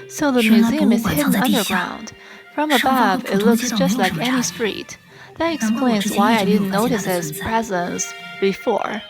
So the museum is hidden underground. From above, it looks just like any street. That explains why I didn't notice its presence before.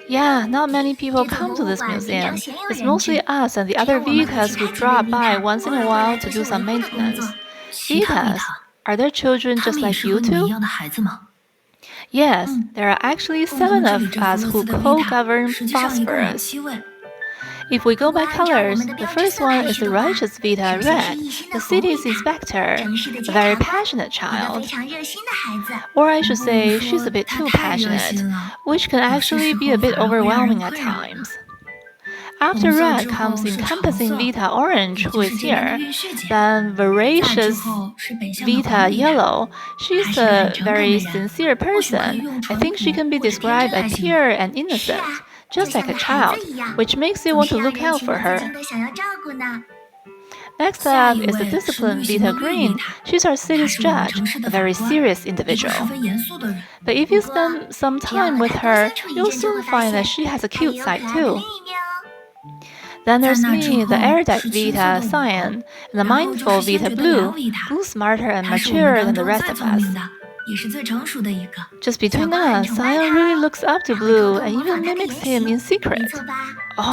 Yeah, not many people come to this museum. It's mostly us and the other Vitas who drop by once in a while to do some maintenance. Vitas? Are there children just like you two? Yes, there are actually 7 of us who co-govern Phosphorus. If we go by colors, the first one is the righteous Vita Red, the city's inspector, a very passionate child. Or I should say, she's a bit too passionate, which can actually be a bit overwhelming at times. After Red comes encompassing Vita Orange, who is here. Then voracious Vita Yellow. She's a very sincere person. I think she can be described as pure and innocent, just like a child, which makes you want to look out for her. Next up is the disciplined Vita Green. She's our city's judge, a very serious individual. But if you spend some time with her, you'll soon find that she has a cute side too. Then there's me, the erudite Vita Cyan, and the mindful Vita Blue, who's smarter and maturer than the rest of us. Just between us, Cyan really looks up to Blue and even mimics him in secret.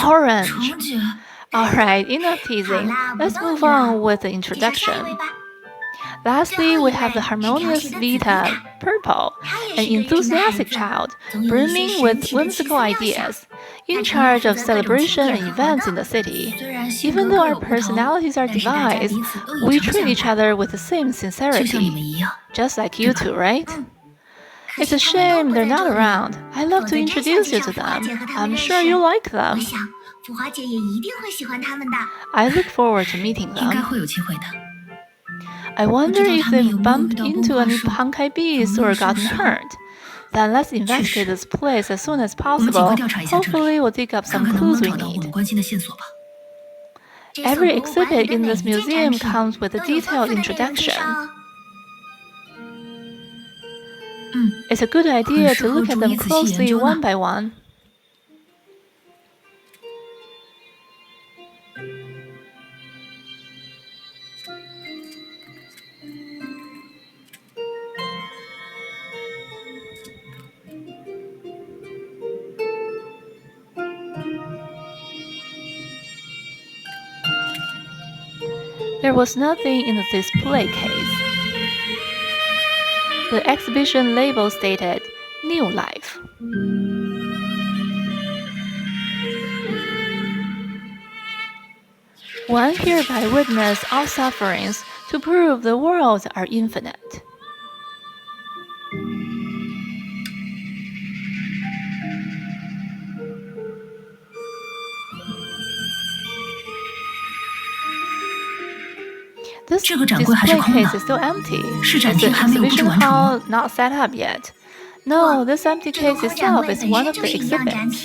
Orange! Alright, enough teasing. Let's move on with the introduction. Lastly, we have the harmonious Vita Purple, an enthusiastic child, brimming with whimsical ideas, in charge of celebration and events in the city. Even though our personalities are divided, we treat each other with the same sincerity. Just like you two, right? It's a shame they're not around. I love to introduce you to them. I'm sure you'll like them. I look forward to meeting them. I wonder if they've bumped into any Honkai beasts or gotten hurt. Then let's investigate this place as soon as possible. Hopefully we'll dig up some clues we need. Every exhibit in this museum comes with a detailed introduction. It's a good idea to look at them closely one by one. There was nothing in the display case. The exhibition label stated, New Life. One hereby witness all sufferings to prove the worlds are infinite. This display case is still empty. Is the exhibition hall not set up yet? No, this empty case itself is one of the exhibits.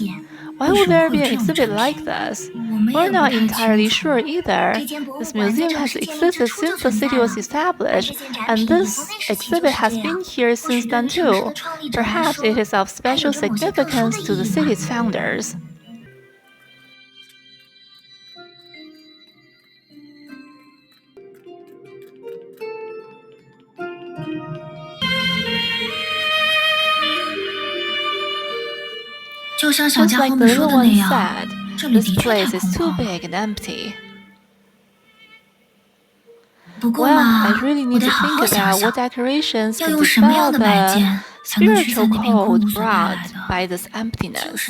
Why would there be an exhibit like this? We're not entirely sure either. This museum has existed since the city was established, and this exhibit has been here since then too. Perhaps it is of special significance to the city's founders. Just like the little one said, this place is too big and empty. Well, I really need to think about what decorations can dispel the spiritual cold brought by this emptiness.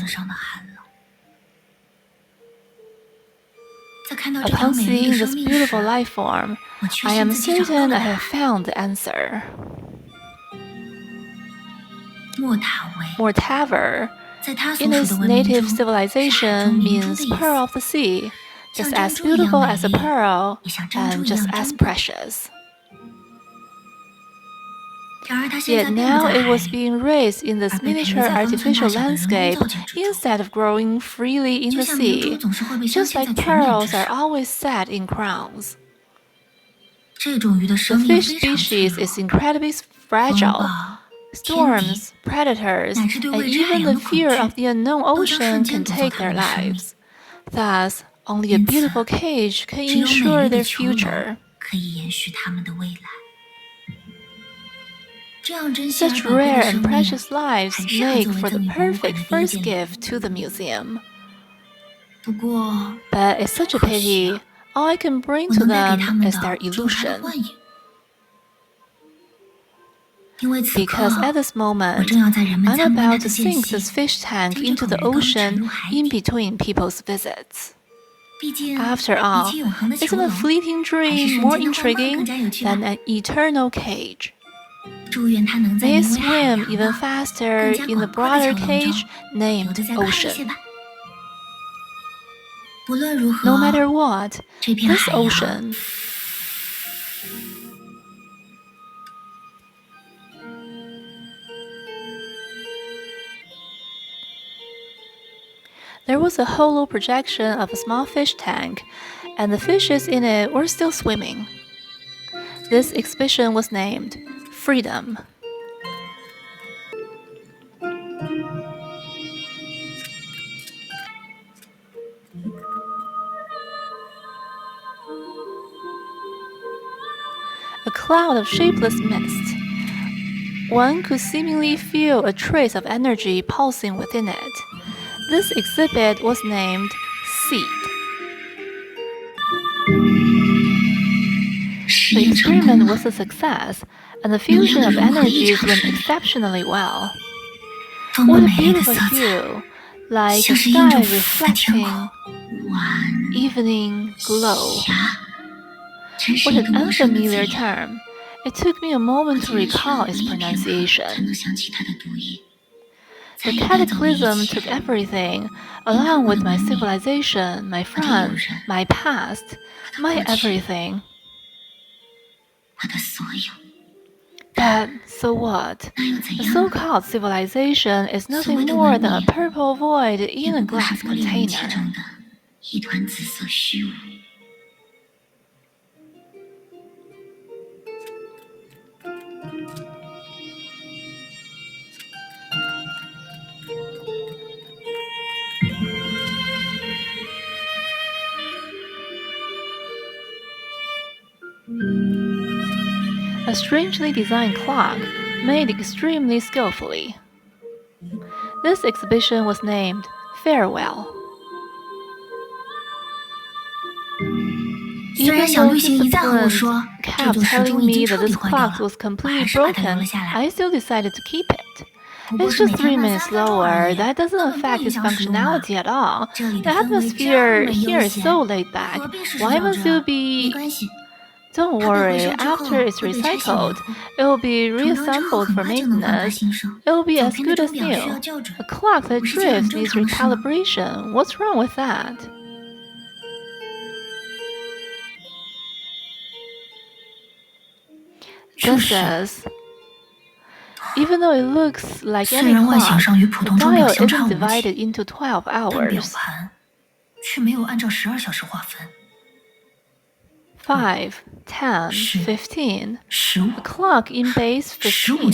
Upon seeing this beautiful life form, I am certain I have found the answer. Mortaver, in its native civilization, means pearl of the sea, just as beautiful as a pearl and just as precious. Yet now it was being raised in this miniature artificial landscape instead of growing freely in the sea, just like pearls are always set in crowns. The fish species is incredibly fragile. Storms, predators, and even the fear of the unknown ocean can take their lives. Thus, Only a beautiful cage can ensure their future. Such rare and precious lives make for the perfect first gift to the museum. But it's such a pity. All I can bring to them is their illusion. Because at this moment, I'm about to sink this fish tank into the ocean in between people's visits. After all, isn't a fleeting dream more intriguing than an eternal cage? May it swim even faster in the broader cage named ocean. No matter what, this ocean there was a hollow projection of a small fish tank, and the fishes in it were still swimming. This exhibition was named Freedom. A cloud of shapeless mist. One could seemingly feel a trace of energy pulsing within it. This exhibit was named Seed. The experiment was a success, and the fusion of energies went exceptionally well. What a beautiful hue, like the sky reflecting evening glow. What an unfamiliar term. It took me a moment to recall its pronunciation. The cataclysm took everything, along with my civilization, my friends, my past, my everything. But so what? The so-called civilization is nothing more than a purple void in a glass container. A strangely designed clock, made extremely skillfully. This exhibition was named Farewell. Even though disciplines kept telling me that this clock was completely broken, I still decided to keep it. It's just 3 minutes slower. That doesn't affect its functionality at all. The atmosphere here is so laid back. Why must you be... Don't worry, after it's recycled, it will be reassembled for maintenance. It will be as good as new. A clock that drifts needs recalibration. What's wrong with that? This says, even though it looks like any clock, the dial isn't divided into 12 hours. 5, 10, 15. A clock in base 15.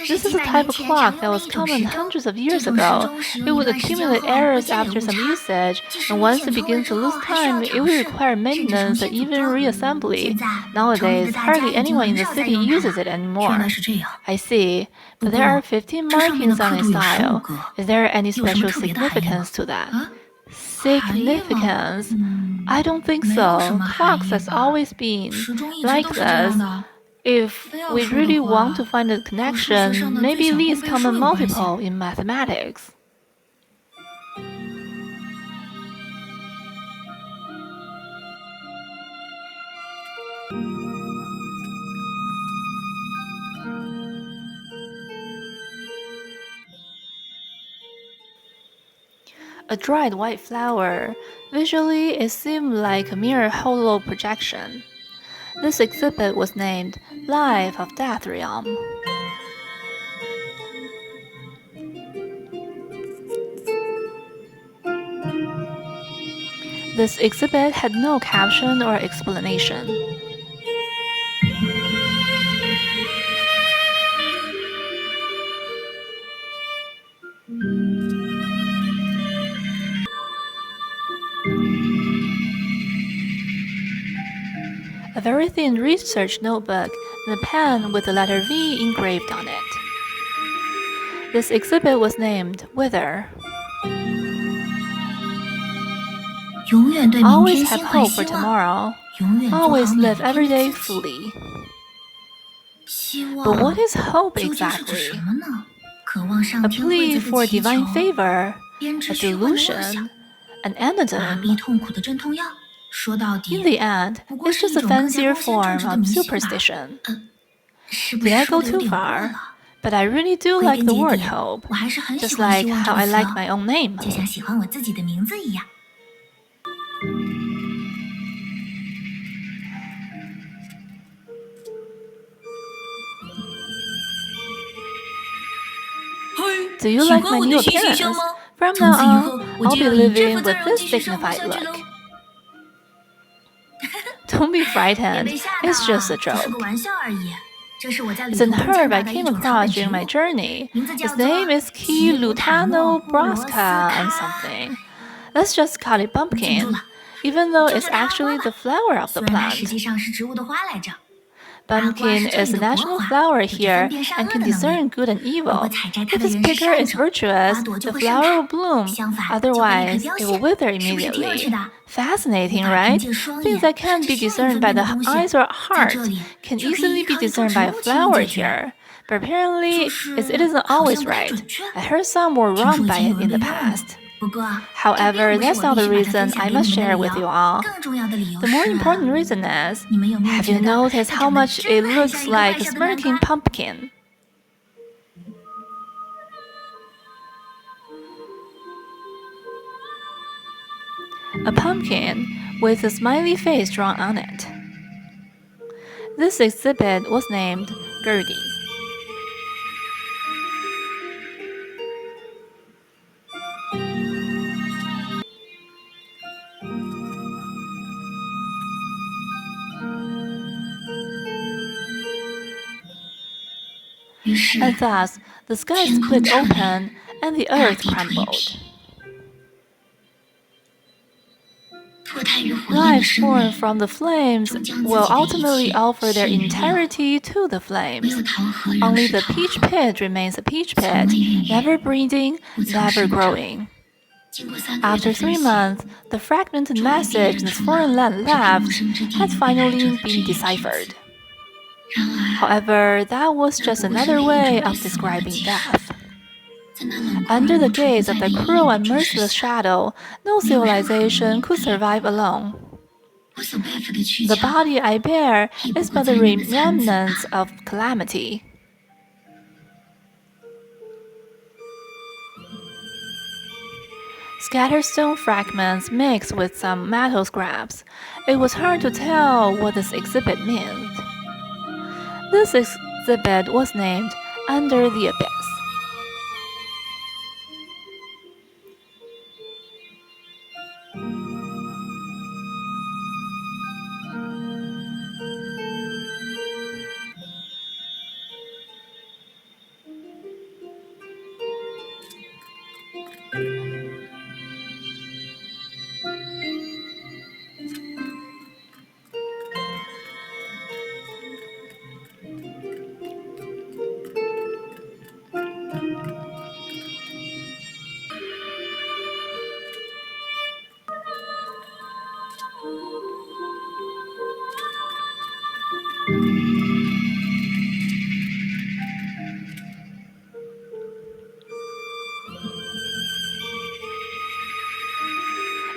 This is a type of clock that was common hundreds of years ago. It would accumulate errors after some usage, and once it begins to lose time, it would require maintenance and even reassembly. Nowadays, hardly anyone in the city uses it anymore. I see, but there are 15 markings on its dial. Is there any special significance to that? Significance? I don't think so. Clocks has always been like this. If we really want to find a connection, maybe least common multiple in mathematics. A dried white flower. Visually, it seemed like a mere hollow projection. This exhibit was named Life of Death Realm. This exhibit had no caption or explanation. a very thin research notebook, and a pen with the letter V engraved on it. This exhibit was named Wither. Always have hope for tomorrow. Always live every day fully. But what is hope exactly? A plea for divine favor, a delusion, an antidote. In the end, it's just a fancier form of superstition. Did I go too far? But I really do like the word hope, just like how I like my own name. Do you like my new appearance? From now on, I'll be living with this dignified look. Don't be frightened, it's just a joke. It's an herb I came across during my journey. His name is Ch40 brassica and something. Let's just call it pumpkin, even though it's actually the flower of the plant. Pumpkin is a national flower here and can discern good and evil. If its picker is virtuous, the flower will bloom. Otherwise, it will wither immediately. Fascinating, right? Things that can't be discerned by the eyes or heart can easily be discerned by a flower here. But apparently, it isn't always right. I heard some were wrong by it in the past. However, that's not the reason I must share with you all. The more important reason is, have you noticed how much it looks like a smirking pumpkin? A pumpkin with a smiley face drawn on it. This exhibit was named Gertie. And thus, the sky split open and the earth crumbled. Life born from the flames will ultimately offer their entirety to the flames. Only the peach pit remains a peach pit, never breeding, never growing. After 3 months, the fragmented message this foreign land left had finally been deciphered. However, that was just another way of describing death. Under the gaze of the cruel and merciless shadow, no civilization could survive alone. The body I bear is but the remnants of calamity. Scattered stone fragments mixed with some metal scraps. It was hard to tell what this exhibit meant. This exhibit was named Under the Abyss.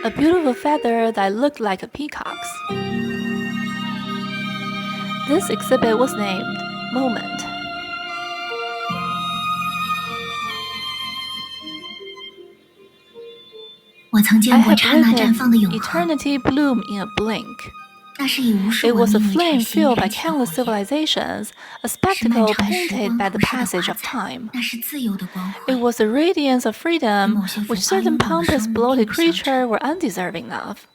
A beautiful feather that looked like a peacock's. This exhibit was named Moment. I had witnessed eternity bloom in a blink. It was a flame fueled by countless civilizations, a spectacle painted by the passage of time. It was the radiance of freedom which certain pompous, bloated creatures were undeserving of.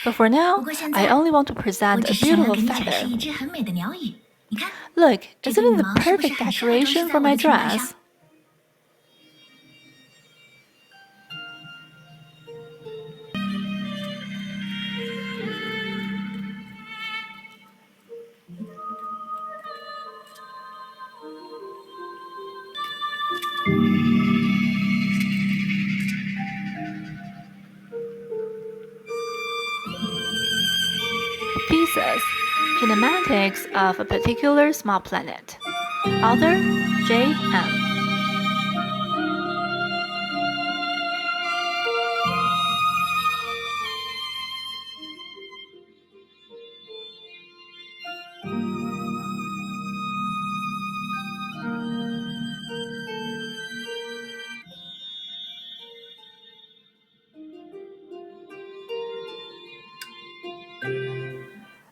But for now, I only want to present a beautiful feather. Look, isn't it the perfect decoration for my dress? Kinematics of a particular small planet. Author J.M.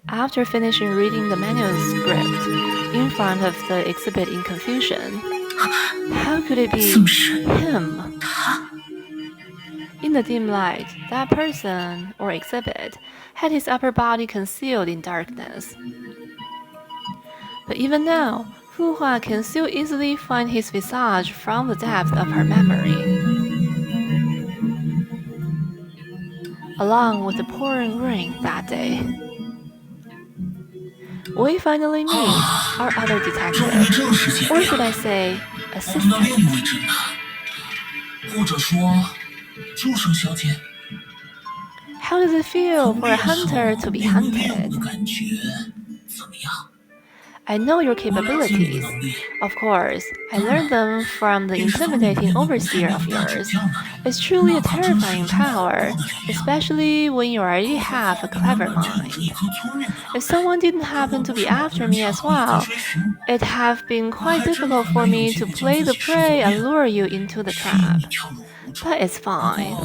After finishing reading the manuscript in front of the exhibit in confusion, how could it be him? In the dim light, that person, or exhibit, had his upper body concealed in darkness. But even now, Fu Hua can still easily find his visage from the depth of her memory. Along with the pouring rain that day. We finally meet our other detective, or should I say, assistant. How does it feel for a hunter to be hunted? I know your capabilities. Of course, I learned them from the intimidating overseer of yours. It's truly a terrifying power, especially when you already have a clever mind. If someone didn't happen to be after me as well, it'd have been quite difficult for me to play the prey and lure you into the trap. But it's fine.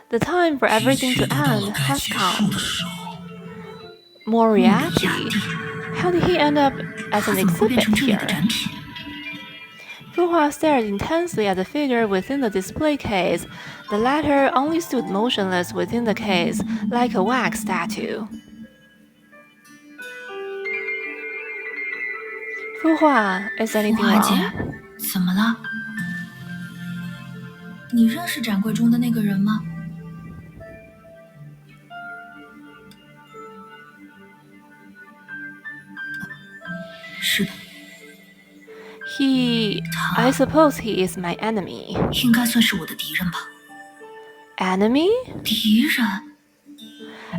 The time for everything to end has come. Moriarty? How did he end up as an exhibit here? Fu Hua stared intensely at the figure within the display case. The latter only stood motionless within the case, like a wax statue. Fu Hua, is anything wrong? 怎么了？你认识展柜中的那个人吗？是的。I suppose he is my enemy. 应该算是我的敌人吧。Enemy? 敌人？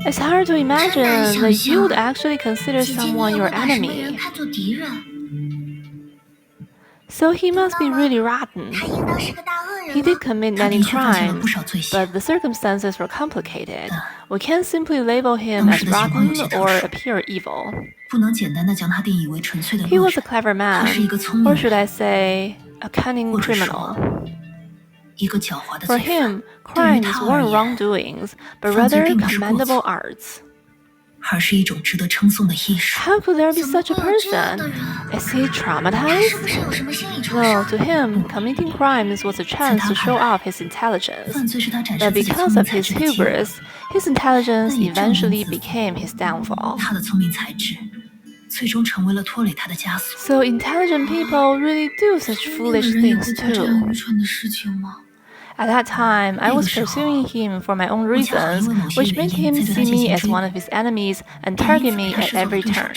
It's hard to imagine that you would actually consider someone your enemy. 看作敌人。So he must be really rotten. He did commit many crimes, but the circumstances were complicated. We can't simply label him as rotten or appear evil. 不能简单的将他定义为纯粹的恶人。 He was a clever man, 他是一个聪明人。 or should I say, a cunning criminal. 一个狡猾的 For 罪犯。 him, crimes weren't wrongdoings, but rather commendable arts. 而是一种值得称颂的艺术。 How could there be such a person? Is he traumatized? No, to him, committing crimes was a chance to show off his intelligence. But because of his hubris, his intelligence eventually became his downfall. 他的聪明才智最终成为了拖累他的枷锁。 So intelligent people really do such foolish things too. 愚蠢的事情吗？ At that time, I was pursuing him for my own reasons, which made him see me as one of his enemies and target me at every turn.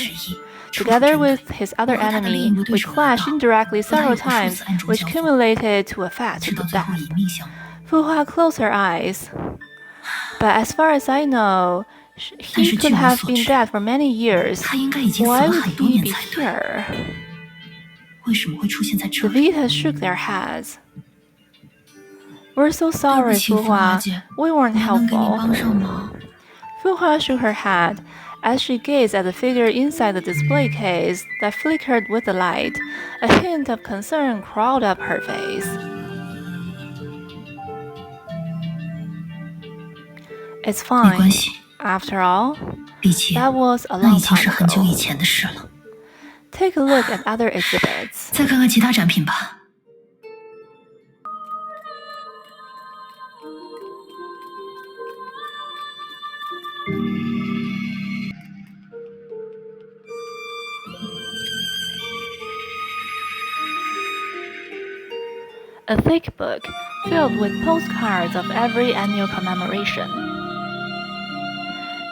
Together with his other enemy, we clashed indirectly several times, which accumulated to a fatal death. Fu Hua closed her eyes. But as far as I know, he could have been dead for many years. Why would he be here? 为什么会出现在这 The 里？ Vitas shook their heads. We're so sorry, Fu Hua. We weren't 能给你 helpful. 帮上忙？ Fu Hua shook her head as she gazed at the figure inside the display case that flickered with the light. A hint of concern crawled up her face. It's 没关 fine. 系， After all, 毕竟 that was a 那 long 已经 time 是很久 ago. 以前的事了。 Take a look at other exhibits. 再看看其他展品吧。 A thick book filled with postcards of every annual commemoration.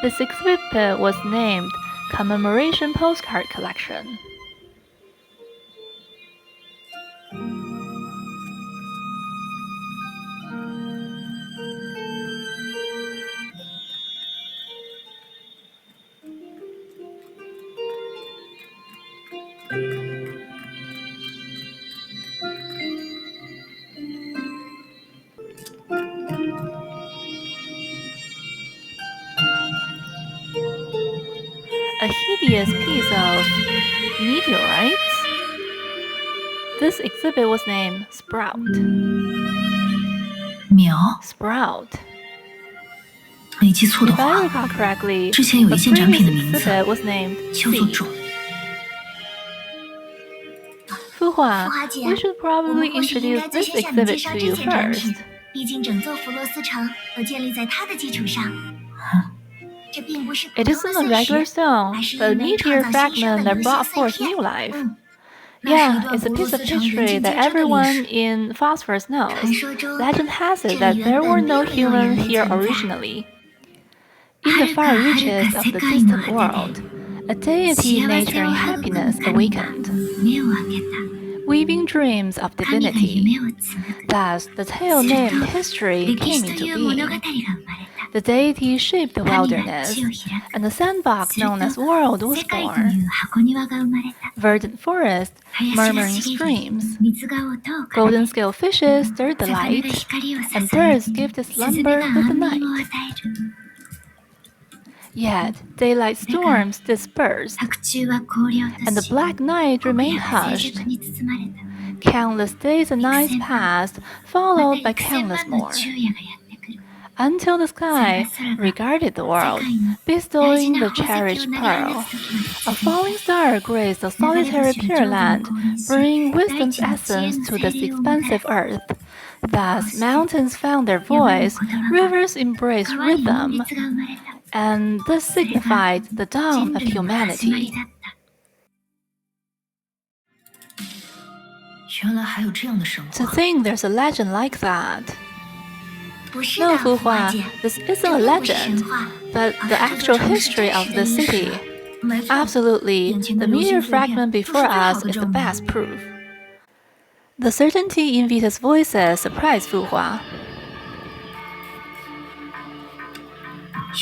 This exhibit was named Commemoration Postcard Collection. a hideous piece of meteorites. This exhibit was named Sprout. 苗， Sprout. 没记错的 If I 话， recall correctly, 之前有 the 一件展品 previous 的名字 exhibit was named 叫做 Seed. 种。 Fuhua, 富华姐， we should 我 probably 们或许应 introduce 该在 this 先向你介 exhibit 绍 to 这 you 件展 first. 品，毕竟整座弗罗斯城都建立在它的基础上。这并不是普 It 通 isn't 的 a 碎 regular 石， stone, 而是 but a 一枚 meteor 创造新生 fragment 的 that 流 brought 星碎 forth 片。 new life. 那是一 Yeah, 段 it's a 弗罗 piece 斯 of 城人 history 尽 that 皆知的历 everyone 史。 in Phosphorus 传 knows. 说中， Legend has 这 it 里 that 原 there 本 were 并 no 没有人 humans 类 here 存在。 originally. In the far reaches of the distant world, a deity nurturing happiness awakened, 目を開けた。 weaving dreams of 神が divinity. 夢をつなぐ。 Thus, the tale する named と history 歴 came 史と into いう物語 being. が生まれた。 The deity shaped the 神が wilderness, 地を開く。 and the sandbox する known as と world was 世界とい born. う箱庭が生まれた。 Verdant forest, 林が murmuring 茂り、 streams, 水が音を奏 golden で、 scale fishes stirred the 魚が light, 光を and 注ぎ、 birds gave the スズメ slumber が with the 安眠を night. 与える。 Yet daylight storms dispersed, 白昼は荒涼と and the し、 black night 荒 remained 野が静 hushed. 寂に包まれた。 Countless days and nights passed, followed ま by た1000 countless 万の more, 昼夜がやってくる。 until the sky regarded the world, 世界に大事 bestowing な the 宝石 cherished を投げ放 pearl. つ時が A 近づい falling star graced the た。流れ solitary 星 Pure が上手に Land, 降臨し、 bringing 大 wisdom's 地の知恵 essence の to 精 this 霊をもたら expansive す。 earth. Thus, mountains found their voice, rivers embraced 川に紋 rhythm, 律が生まれた。 and this signified the 人 dawn of 類の始まり humanity. だった。原来还有这样的神 To 话。 think there's a legend like that. 不是的， No, 富华 Fuhua, 姐， this 这 isn't a 并不是 legend, 神话， but 而 the 是这座 actual 城市 history 真 of 实 the 的历史。 city. 没错， Absolutely, 眼前的 the 流星 meteor 碎片 fragment 都是 before 最好 us 的 is the 证明。 best proof. The certainty in Vita's voices surprised Fuhua.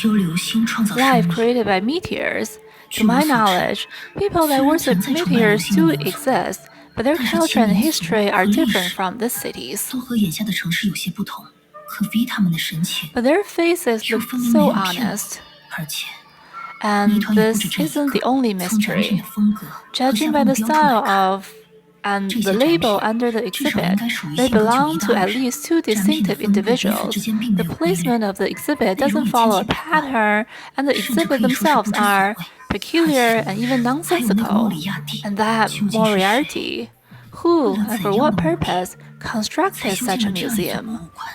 由流星创造生 Life 命。 created by meteors. To my knowledge, people that worship meteors do exist, but their culture and history are different from these cities. 都和眼下的城市有些不同，可 V 他们的神情 But their faces 却 look 分明 so 没有骗我。 honest. 而且， And 谜团也不 this 止这一 isn't the 个。 only 从展品 mystery. 的风格和 Judging 下 by 方 the 的标注 style 来看， of and 这 the 些展 label 品 under the 至少应 exhibit, 该属于 they 性格迥 belong 异 to 的二 at 人。 least two 展品的 distinctive 风格与彼此 individuals. 之间并没 The 有规律， placement of the exhibit 内容 doesn't 也 follow a 千奇百怪， pattern, and the 甚至 exhibit 可以说是 themselves 不知所 are 谓。 peculiar and even 还有那个莫 nonsensical. 里亚蒂 And that 究竟是谁？ Moriarty, who 为了 and 怎 for 样 what 的目的 purpose 才 constructed 修 such 建 a 了这样一座博 museum? 物馆？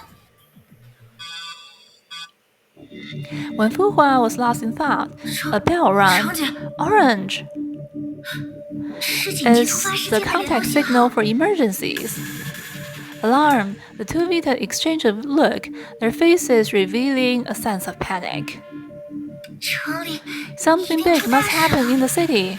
When Fuhua was lost in thought, a bell 长 rang. 姐， Orange 是紧急出 is 发时 the 间的联 contact 络信 signal 号。 for emergencies. Alarm, the two Vita exchange a look, their faces revealing a sense of panic. 城里 Something 一定 big 出大 must 事 happen 了。 in the city.